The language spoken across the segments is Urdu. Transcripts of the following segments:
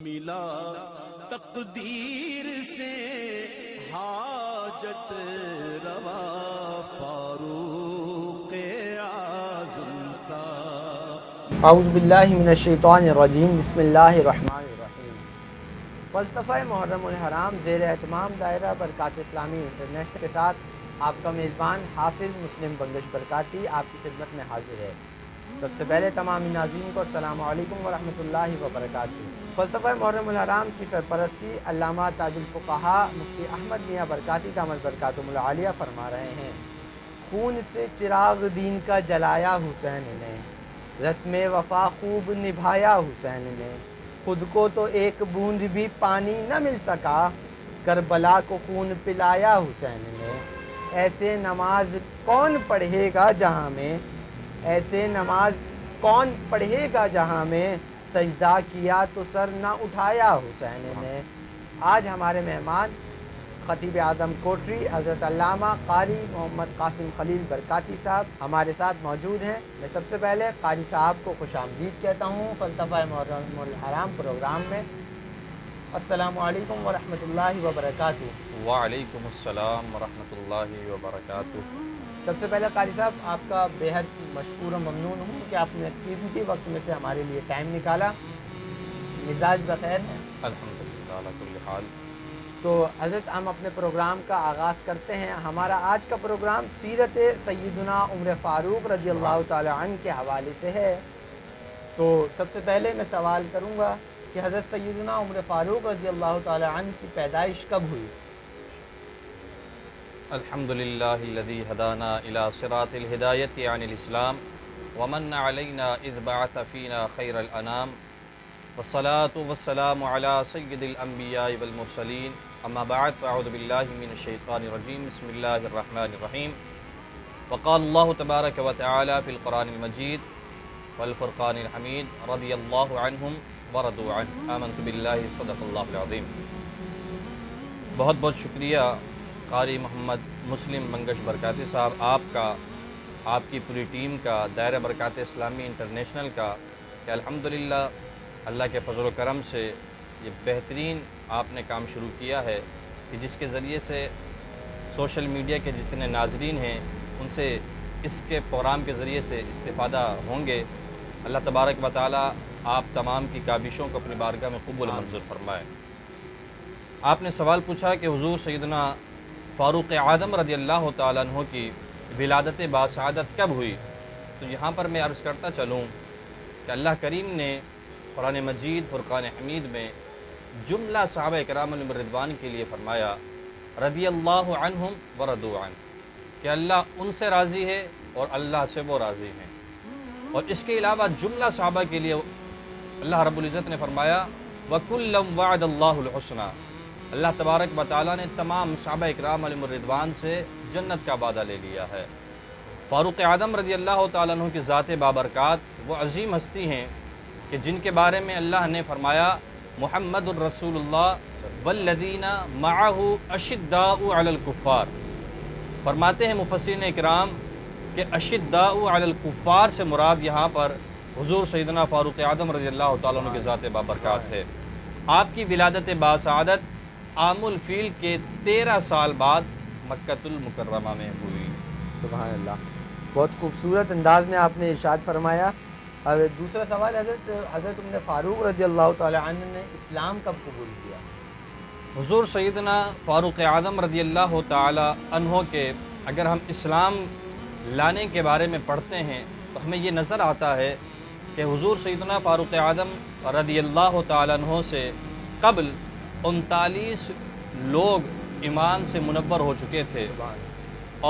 ملا تقدیر سے حاجت روا فاروق اعظم سا۔ اعوذ باللہ من الشیطان الرجیم، بسم اللہ الرحمن الرحیم۔ فلسفہ محرم الحرام زیر اہتمام دائرہ برکات اسلامی انٹرنیشنل کے ساتھ آپ کا میزبان حافظ مسلم بنگش برکاتی آپ کی خدمت میں حاضر ہے۔ سب سے پہلے تمام ناظرین کو السلام علیکم ورحمۃ اللہ وبرکاتہ۔ فلسفہ محرم الحرام کی سرپرستی علامہ تاج الفقہاء مفتی احمد میاں برکاتی دامت برکاتہم العالیہ فرما رہے ہیں۔ خون سے چراغ دین کا جلایا حسین نے، رسم وفا خوب نبھایا حسین نے، خود کو تو ایک بوند بھی پانی نہ مل سکا، کربلا کو خون پلایا حسین نے۔ ایسے نماز کون پڑھے گا جہاں میں، ایسے نماز کون پڑھے گا جہاں میں، سجدہ کیا تو سر نہ اٹھایا حسین نے۔ آج ہمارے مہمان خطیب اعظم کوٹری حضرت علامہ قاری محمد قاسم خلیل برکاتی صاحب ہمارے ساتھ موجود ہیں۔ میں سب سے پہلے قاری صاحب کو خوش آمدید کہتا ہوں فلسفہ محرم الحرام پروگرام میں۔ السلام علیکم ورحمۃ اللہ وبرکاتہ۔ وعلیکم السلام ورحمۃ اللہ وبرکاتہ۔ سب سے پہلے قاری صاحب آپ کا بے حد مشکور و ممنون ہوں کہ آپ نے قیمتی وقت میں سے ہمارے لیے ٹائم نکالا۔ مزاج بخیر ہے؟ الحمدللہ علی کل حال۔ تو حضرت ہم اپنے پروگرام کا آغاز کرتے ہیں۔ ہمارا آج کا پروگرام سیرت سیدنا عمر فاروق رضی اللہ تعالی عنہ کے حوالے سے ہے۔ تو سب سے پہلے میں سوال کروں گا کہ حضرت سیدنا عمر فاروق رضی اللہ تعالی عنہ کی پیدائش کب ہوئی؟ الحمدللہ الذی ہدانا الی صراط الہدایۃ عن الاسلام ومن علینا اذ بعث فینا خیر الانام والصلاة والسلام علی سید الانبیاء والمرسلین اما بعد فاعوذ باللہ من الشیطان الرجیم بسم اللہ الرحمن الرحیم۔ وقال اللہ تبارک و تعالی فی القرآن المجید والفرقان الحمید رضی اللہ عنہم ورضوا عنہ آمنت باللہ صدق اللہ العظیم۔ بہت بہت شکریہ قاری محمد مسلم بنگش برکاتی صاحب آپ کا، آپ کی پوری ٹیم کا، دائرہ برکات اسلامی انٹرنیشنل کا، کہ الحمدللہ اللہ کے فضل و کرم سے یہ بہترین آپ نے کام شروع کیا ہے کہ جس کے ذریعے سے سوشل میڈیا کے جتنے ناظرین ہیں ان سے اس کے پروگرام کے ذریعے سے استفادہ ہوں گے۔ اللہ تبارک و تعالی آپ تمام کی کابشوں کو اپنی بارگاہ میں قبول منظور فرمائے۔ آپ نے سوال پوچھا کہ حضور سیدنا فاروق اعظم رضی اللہ تعالیٰ عنہ کی ولادت باسعادت کب ہوئی؟ تو یہاں پر میں عرض کرتا چلوں کہ اللہ کریم نے قرآن مجید فرقان حمید میں جملہ صحابہ کرام علیہم رضوان کے لیے فرمایا رضی اللہ عنہم ورضوا عنہ، کہ اللہ ان سے راضی ہے اور اللہ سے وہ راضی ہیں۔ اور اس کے علاوہ جملہ صحابہ کے لیے اللہ رب العزت نے فرمایا وَكُلًّا وَعَدَ اللَّهُ الْحُسْنَى، اللہ تبارک و تعالیٰ نے تمام صحابہ اکرام علیہم الرضوان سے جنت کا وعدہ لے لیا ہے۔ فاروق اعظم رضی اللہ تعالیٰ عنہ کی ذات بابرکات وہ عظیم ہستی ہیں کہ جن کے بارے میں اللہ نے فرمایا محمد الرسول اللہ والذین معہ اشداء علی الکفار۔ فرماتے ہیں مفسرین اکرام کہ اشداء علی الکفار سے مراد یہاں پر حضور سیدنا فاروق اعظم رضی اللہ تعالیٰ عنہ کی ذات بابرکات ہے۔ آپ کی ولادت باسعادت عام الفیل کے 13 سال بعد مکۃ المکرمہ میں ہوئی۔ سبحان اللہ، بہت خوبصورت انداز میں آپ نے ارشاد فرمایا۔ اور دوسرا سوال حضرت عمر فاروق رضی اللہ تعالی عنہ نے اسلام کب قبول کیا؟ حضور سیدنا فاروق اعظم رضی اللہ تعالی عنہ کے اگر ہم اسلام لانے کے بارے میں پڑھتے ہیں تو ہمیں یہ نظر آتا ہے کہ حضور سیدنا فاروق اعظم رضی اللہ تعالی عنہ سے قبل 39 لوگ ایمان سے منور ہو چکے تھے،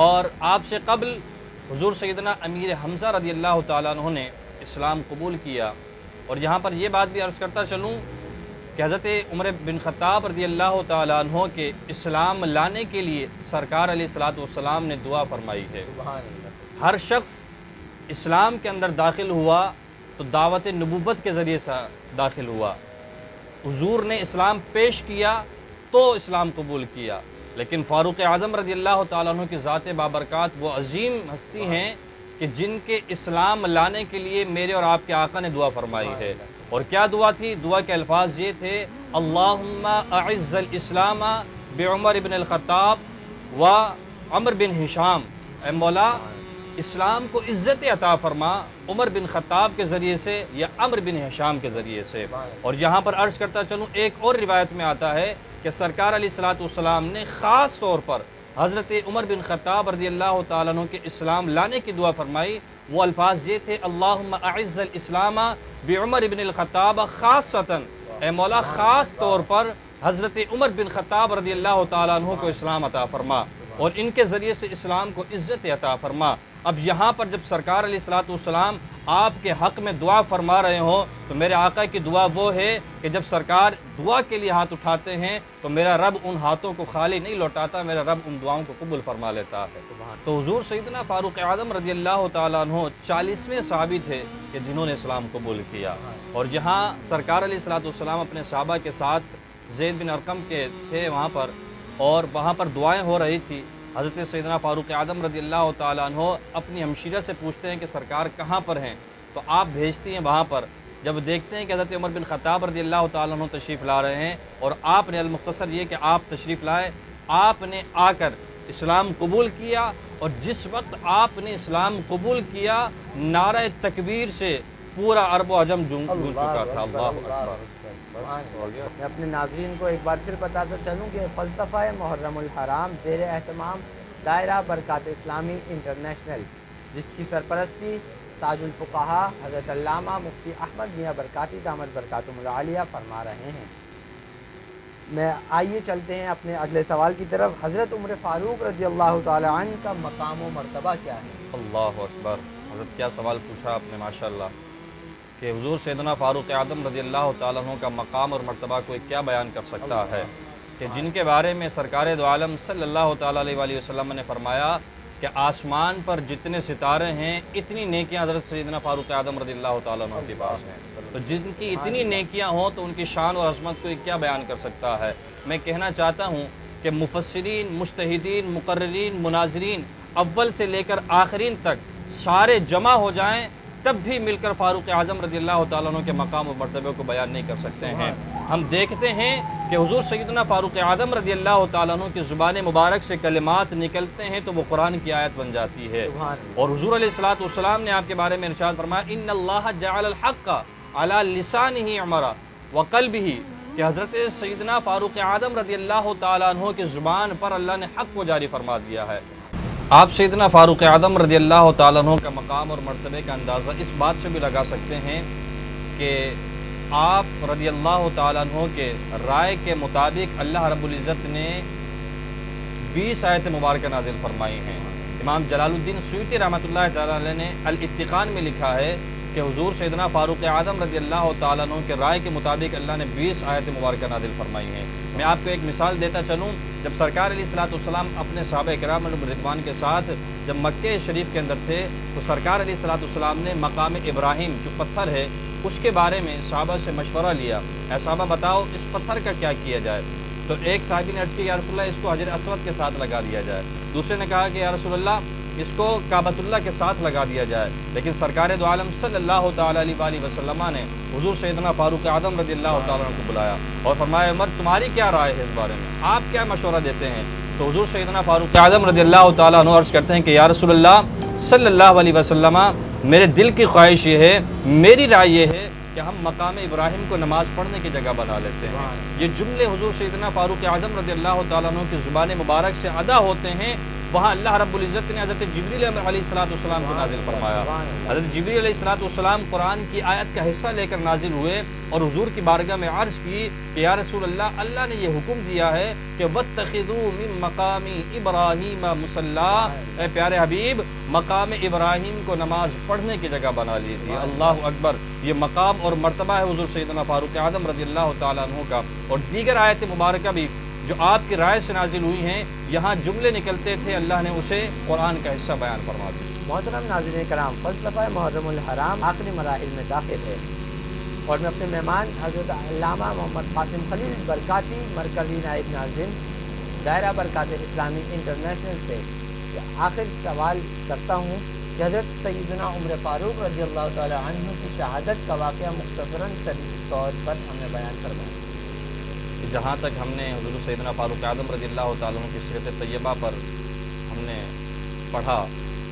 اور آپ سے قبل حضور سیدنا امیر حمزہ رضی اللہ تعالیٰ عنہ نے اسلام قبول کیا۔ اور یہاں پر یہ بات بھی عرض کرتا چلوں کہ حضرت عمر بن خطاب رضی اللہ تعالیٰ عنہ کے اسلام لانے کے لیے سرکار علیہ الصلوۃ والسلام نے دعا فرمائی ہے۔ ہر شخص اسلام کے اندر داخل ہوا تو دعوت نبوت کے ذریعے سے داخل ہوا۔ حضور نے اسلام پیش کیا تو اسلام قبول کیا، لیکن فاروق اعظم رضی اللہ تعالیٰ عنہ کی ذات بابرکات وہ عظیم ہستی ہیں کہ جن کے اسلام لانے کے لیے میرے اور آپ کے آقا نے دعا فرمائی ہے۔ اور کیا دعا تھی؟ دعا کے الفاظ یہ تھے اللہم اعز الاسلام بعمر بن الخطاب و عمر بن ہشام، اے مولا اسلام کو عزت عطا فرما عمر بن خطاب کے ذریعے سے یا عمر بن ہشام کے ذریعے سے۔ اور یہاں پر عرض کرتا چلوں، ایک اور روایت میں آتا ہے کہ سرکار علیہ الصلوۃ والسلام نے خاص طور پر حضرت عمر بن خطاب رضی اللہ تعالیٰ عنہ کے اسلام لانے کی دعا فرمائی۔ وہ الفاظ یہ تھے اللہم اعز الاسلام بعمر بن الخطاب خاصتاً، اے مولا خاص طور پر حضرت عمر بن خطاب رضی اللہ تعالیٰ عنہ کو اسلام عطا فرما اور ان کے ذریعے سے اسلام کو عزت عطا فرما۔ اب یہاں پر جب سرکار علیہ الصلوۃ والسلام آپ کے حق میں دعا فرما رہے ہوں تو میرے آقا کی دعا وہ ہے کہ جب سرکار دعا کے لیے ہاتھ اٹھاتے ہیں تو میرا رب ان ہاتھوں کو خالی نہیں لوٹاتا، میرا رب ان دعاؤں کو قبول فرما لیتا ہے۔ تو حضور سیدنا فاروق اعظم رضی اللہ تعالیٰ عنہ 40ویں صحابی تھے کہ جنہوں نے اسلام قبول کیا، اور جہاں سرکار علیہ الصلوۃ والسلام اپنے صحابہ کے ساتھ زید بن ارقم کے تھے وہاں پر، اور وہاں پر دعائیں ہو رہی تھی، حضرت سیدنا فاروق اعظم رضی اللہ تعالیٰ عنہ اپنی ہمشیرہ سے پوچھتے ہیں کہ سرکار کہاں پر ہیں، تو آپ بھیجتی ہیں وہاں پر۔ جب دیکھتے ہیں کہ حضرت عمر بن خطاب رضی اللہ تعالیٰ عنہ تشریف لا رہے ہیں، اور آپ نے المختصر یہ کہ آپ تشریف لائے، آپ نے آ کر اسلام قبول کیا، اور جس وقت آپ نے اسلام قبول کیا نعرہ تکبیر سے پورا عرب و عجم گونج چکا تھا۔ اللہ اکبر۔ میں اپنے ناظرین کو ایک بار پھر بتاتا چلوں کہ فلسفہ محرم الحرام زیر اہتمام دائرہ برکات اسلامی انٹرنیشنل، جس کی سرپرستی تاج الفقہا حضرت علامہ مفتی احمد میاں برکاتی دامت برکاتہم العالیہ فرما رہے ہیں۔ میں آئیے چلتے ہیں اپنے اگلے سوال کی طرف۔ حضرت عمر فاروق رضی اللہ تعالی عنہ کا مقام و مرتبہ کیا ہے؟ اللہ اکبر، حضرت کیا سوال پوچھا آپ نے ماشاءاللہ، کہ حضور سیدنا فاروق اعظم رضی اللہ تعالیٰ عنہ کا مقام اور مرتبہ کوئی کیا بیان کر سکتا ہے، کہ جن کے بارے میں سرکار دو عالم صلی اللہ تعالیٰ علیہ وآلہ وسلم نے فرمایا کہ آسمان پر جتنے ستارے ہیں اتنی نیکیاں حضرت سیدنا فاروق اعظم رضی اللہ تعالیٰ عنہ کے پاس ہیں، تو جن کی اتنی نیکیاں ہوں تو ان کی شان اور عظمت کو کیا بیان کر سکتا ہے۔ میں کہنا چاہتا ہوں کہ مفسرین، مجتہدین، مقررین، مناظرین اول سے لے کر آخرین تک سارے جمع ہو جائیں تب بھی مل کر فاروق اعظم رضی اللہ تعالیٰ عنہ کے مقام و مرتبے کو بیان نہیں کر سکتے ہیں۔ ہم دیکھتے ہیں کہ حضور سیدنا فاروق اعظم رضی اللہ تعالیٰ عنہ کی زبان مبارک سے کلمات نکلتے ہیں تو وہ قرآن کی آیت بن جاتی ہے، اور حضور علیہ الصلوۃ والسلام نے آپ کے بارے میں ارشاد فرمایا ان اللہ جعل الحق علی لسانہ عمر وقلبہ، کہ حضرت سیدنا فاروق اعظم رضی اللہ تعالیٰ عنہ کی زبان پر اللہ نے حق کو جاری فرما دیا ہے۔ آپ سیدنا فاروق اعظم رضی اللہ تعالیٰ عنہ کا مقام اور مرتبے کا اندازہ اس بات سے بھی لگا سکتے ہیں کہ آپ رضی اللہ تعالیٰ عنہ کے رائے کے مطابق اللہ رب العزت نے 20 آیت مبارکہ نازل فرمائی ہیں۔ امام جلال الدین سیوطی رحمۃ اللہ تعالیٰ علیہ نے الاتقان میں لکھا ہے کہ حضور سیدنا فاروق اعظم رضی اللہ تعالیٰ عنہ کے رائے کے مطابق اللہ نے 20 آیت مبارکہ نازل فرمائی ہیں۔ میں آپ کو ایک مثال دیتا چلوں، جب سرکار علیہ الصلوۃ والسلام اپنے صحابہ کرام رضوان کے ساتھ جب مکہ شریف کے اندر تھے تو سرکار علیہ الصلوۃ والسلام نے مقام ابراہیم جو پتھر ہے اس کے بارے میں صحابہ سے مشورہ لیا، اے صحابہ بتاؤ اس پتھر کا کیا کیا جائے؟ تو ایک صحابی نے عرض کی یا رسول اللہ اس کو حجر اسود کے ساتھ لگا دیا جائے، دوسرے نے کہا کہ یا رسول اللہ اس کو کعبۃ اللہ کے ساتھ لگا دیا جائے، لیکن سرکار دو عالم صلی اللہ تعالیٰ علیہ وآلہ وسلم نے حضور سیدنا فاروق اعظم رضی اللہ تعالیٰ عنہ کو بلایا اور فرمایا عمر تمہاری کیا رائے ہے اس بارے میں، آپ کیا مشورہ دیتے ہیں؟ تو حضور سیدنا فاروق اعظم رضی اللہ تعالیٰ عنہ عرض کرتے ہیں کہ یا رسول اللہ صلی اللہ علیہ وسلم، میرے دل کی خواہش یہ ہے، میری رائے یہ ہے کہ ہم مقام ابراہیم کو نماز پڑھنے کی جگہ بنا لیتے ہیں۔ یہ جملے حضور سیدنا فاروق اعظم رضی اللہ تعالیٰ عنہ کی زبان مبارک سے ادا ہوتے ہیں، وہاں اللہ رب العزت نے حضرت جبریل علیہ الصلوۃ والسلام کو نازل فرمایا۔ حضرت جبریل علیہ الصلوۃ والسلام قرآن کی آیت کا حصہ لے کر نازل ہوئے اور حضور کی بارگاہ میں عرض کی کہ یا رسول اللہ، اللہ نے یہ حکم دیا ہے کہ واتخذوا من مقام ابراہیم مصلی، اے پیارے حبیب مقام ابراہیم کو نماز پڑھنے کی جگہ بنا لیجیے۔ اللہ اکبر، یہ مقام اور مرتبہ ہے حضور سیدنا فاروق اعظم رضی اللہ تعالیٰ عنہ کا۔ اور دیگر آیت مبارکہ بھی جو آپ کی رائے سے نازل ہوئی ہیں، یہاں جملے نکلتے تھے، اللہ نے اسے قرآن کا حصہ بیان فرما دیا۔ محترم ناظرین کرام، فلسفہ محرم الحرام آخری مراحل میں داخل ہے اور میں اپنے مہمان حضرت علامہ محمد قاسم خلیل برکاتی مرکزی نائب ناظم دائرہ برکات اسلامی انٹرنیشنل سے آخر سوال کرتا ہوں کہ حضرت سیدنا عمر فاروق رضی اللہ تعالی عنہ کی شہادت کا واقعہ مختصراً طور پر ہمیں بیان فرمائیں۔ جہاں تک ہم نے حضور سیدنا فاروق اعظم رضی اللہ تعالیٰ عنہ کی سیرت طیبہ پر ہم نے پڑھا،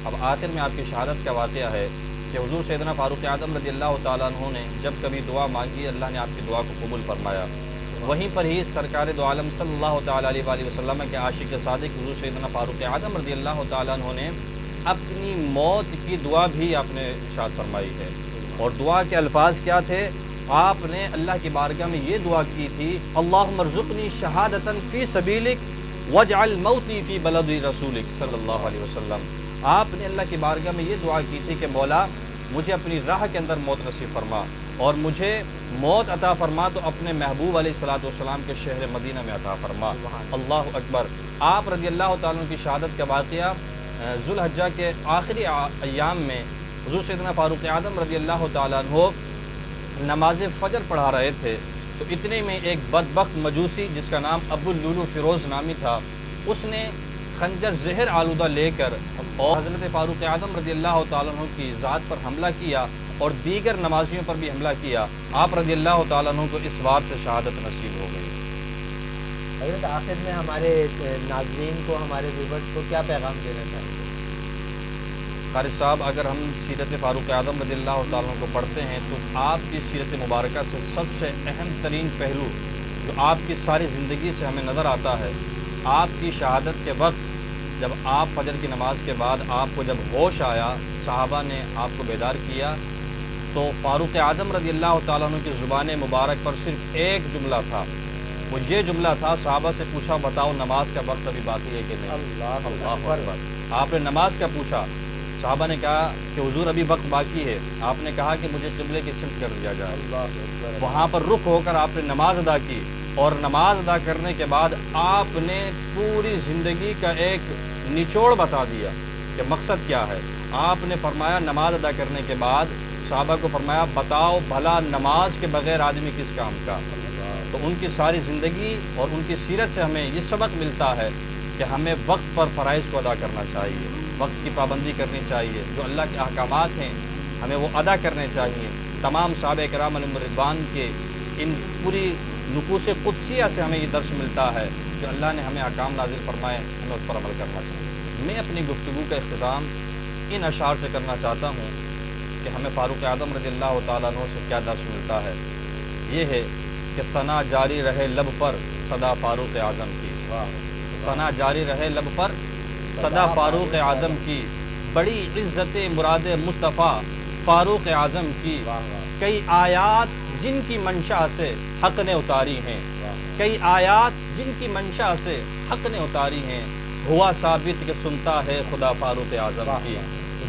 اب آخر میں آپ کی شہادت کا واقعہ ہے کہ حضور سیدنا فاروق اعظم رضی اللہ تعالیٰ عنہ نے جب کبھی دعا مانگی اللہ نے آپ کی دعا کو قبول فرمایا۔ وہیں پر ہی سرکار دو عالم صلی اللہ تعالیٰ علیہ وآلہ وسلم کے عاشق صادق حضور سیدنا فاروق اعظم رضی اللہ تعالیٰ عنہ نے اپنی موت کی دعا بھی آپ نے ارشاد فرمائی ہے، اور دعا کے الفاظ کیا تھے؟ آپ نے اللہ کی بارگاہ میں یہ دعا کی تھی، اللہم ارزقنی شہادتاً فی سبیلک واجعل موتی فی بلد رسولک صلی اللہ علیہ وسلم۔ آپ نے اللہ کی بارگاہ میں یہ دعا کی تھی کہ مولا مجھے اپنی راہ کے اندر موت نصیب فرما، اور مجھے موت عطا فرما تو اپنے محبوب علیہ الصلوۃ والسلام کے شہر مدینہ میں عطا فرما۔ اللہ اکبر۔ آپ رضی اللہ تعالیٰ عنہ کی شہادت کا واقعہ ذوالحجہ کے آخری ایام میں حضور سیدنا فاروق اعظم رضی اللہ تعالیٰ عنہ نماز فجر پڑھا رہے تھے، تو اتنے میں ایک بدبخت مجوسی جس کا نام ابو اللولو فیروز نامی تھا، اس نے خنجر زہر آلودہ لے کر اور حضرت فاروق اعظم رضی اللہ تعالیٰ عنہ کی ذات پر حملہ کیا اور دیگر نمازیوں پر بھی حملہ کیا۔ آپ رضی اللہ تعالیٰ عنہ کو اس وار سے شہادت نصیب ہو گئی۔ حضرت آخر میں ہمارے ناظرین کو، ہمارے ویورز کو کیا پیغام دینا چاہیں گے؟ قاری صاحب، اگر ہم سیرت فاروق اعظم رضی اللہ تعالیٰ عنہ کو پڑھتے ہیں تو آپ کی سیرت مبارکہ سے سب سے اہم ترین پہلو جو آپ کی ساری زندگی سے ہمیں نظر آتا ہے، آپ کی شہادت کے وقت جب آپ فجر کی نماز کے بعد آپ کو جب ہوش آیا، صحابہ نے آپ کو بیدار کیا، تو فاروق اعظم رضی اللہ تعالیٰ عنہ کی زبان مبارک پر صرف ایک جملہ تھا، وہ یہ جملہ تھا، صحابہ سے پوچھا بتاؤ نماز کا وقت ابھی باقی ہے کہ نہیں؟ اللہ اکبر۔ آپ نے نماز کا پوچھا، صحابہ نے کہا کہ حضور ابھی وقت باقی ہے، آپ نے کہا کہ مجھے قبلے کی سمت کر دیا جائے۔ وہاں پر رخ ہو کر آپ نے نماز ادا کی، اور نماز ادا کرنے کے بعد آپ نے پوری زندگی کا ایک نچوڑ بتا دیا کہ مقصد کیا ہے۔ آپ نے فرمایا نماز ادا کرنے کے بعد صحابہ کو فرمایا بتاؤ بھلا نماز کے بغیر آدمی کس کام کا؟ تو ان کی ساری زندگی اور ان کی سیرت سے ہمیں یہ سبق ملتا ہے کہ ہمیں وقت پر فرائض کو ادا کرنا چاہیے، وقت کی پابندی کرنی چاہیے، جو اللہ کے احکامات ہیں ہمیں وہ ادا کرنے چاہیے۔ تمام صحابہ کرام علیہم رضوان کے ان پوری نفوس قدسیہ سے ہمیں یہ درس ملتا ہے کہ اللہ نے ہمیں احکام نازل فرمائے، ہمیں اس پر عمل کرنا چاہیے۔ میں اپنی گفتگو کا اختتام ان اشعار سے کرنا چاہتا ہوں کہ ہمیں فاروق اعظم رضی اللہ تعالیٰ عنہ سے کیا درس ملتا ہے۔ یہ ہے کہ ثنا جاری رہے لب پر صدا فاروق اعظم کی، ثنا جاری رہے لب پر صدا فاروق اعظم کی، بڑی عزت مراد مصطفیٰ فاروق اعظم کی، کئی آیات جن کی منشا سے حق نے اتاری ہیں، کئی آیات جن کی منشا سے حق نے اتاری ہیں، ہوا ثابت کہ سنتا ہے خدا فاروق اعظم کی۔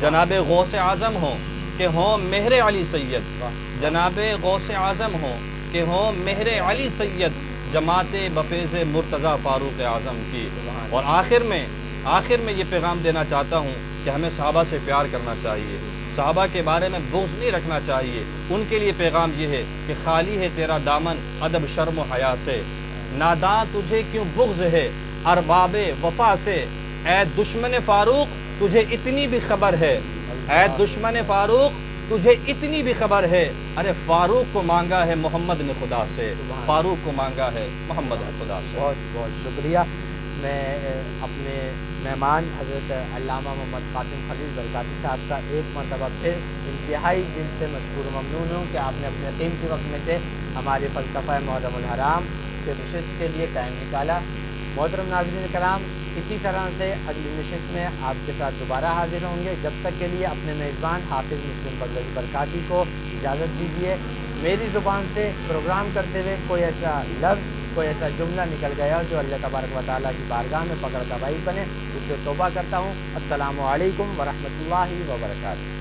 جناب غوث اعظم ہوں کہ ہوں مہر علی سید، جناب غوث اعظم ہوں کہ ہوں مہر علی سید، جماعت بفیض مرتضی فاروق اعظم کی۔ اور آخر میں یہ پیغام دینا چاہتا ہوں کہ ہمیں صحابہ سے پیار کرنا چاہیے، صحابہ کے بارے میں بغض نہیں رکھنا چاہیے۔ ان کے لیے پیغام یہ ہے کہ خالی ہے تیرا دامن ادب شرم و حیا سے، ناداں تجھے کیوں بغض ہے ارباب وفا سے، اے دشمن فاروق تجھے اتنی بھی خبر ہے، اے دشمن فاروق تجھے اتنی بھی خبر ہے، ارے فاروق کو مانگا ہے محمد نے خدا سے، فاروق کو مانگا ہے محمد نے خدا سے۔ بہت بہت شکریہ۔ میں اپنے مہمان حضرت علامہ محمد قاسم خلیل برکاتی صاحب کا ایک مرتبہ پھر انتہائی دل سے مشکور و ممنون ہوں کہ آپ نے اپنے قیمتی وقت میں سے ہمارے فلسفہ محرم الحرام کے نشست کے لیے ٹائم نکالا۔ محترم ناظرین کرام، اسی طرح سے اگلی نشست میں آپ کے ساتھ دوبارہ حاضر ہوں گے۔ جب تک کے لیے اپنے میزبان حافظ مسلم بغدادی برکاتی کو اجازت دیجیے۔ میری زبان سے پروگرام کرتے ہوئے کوئی ایسا لفظ، کوئی ایسا جملہ نکل گیا جو اللہ تبارک و تعالیٰ کی بارگاہ میں پکڑ دبائی بنے، اس سے توبہ کرتا ہوں۔ السلام علیکم ورحمۃ اللہ وبرکاتہ۔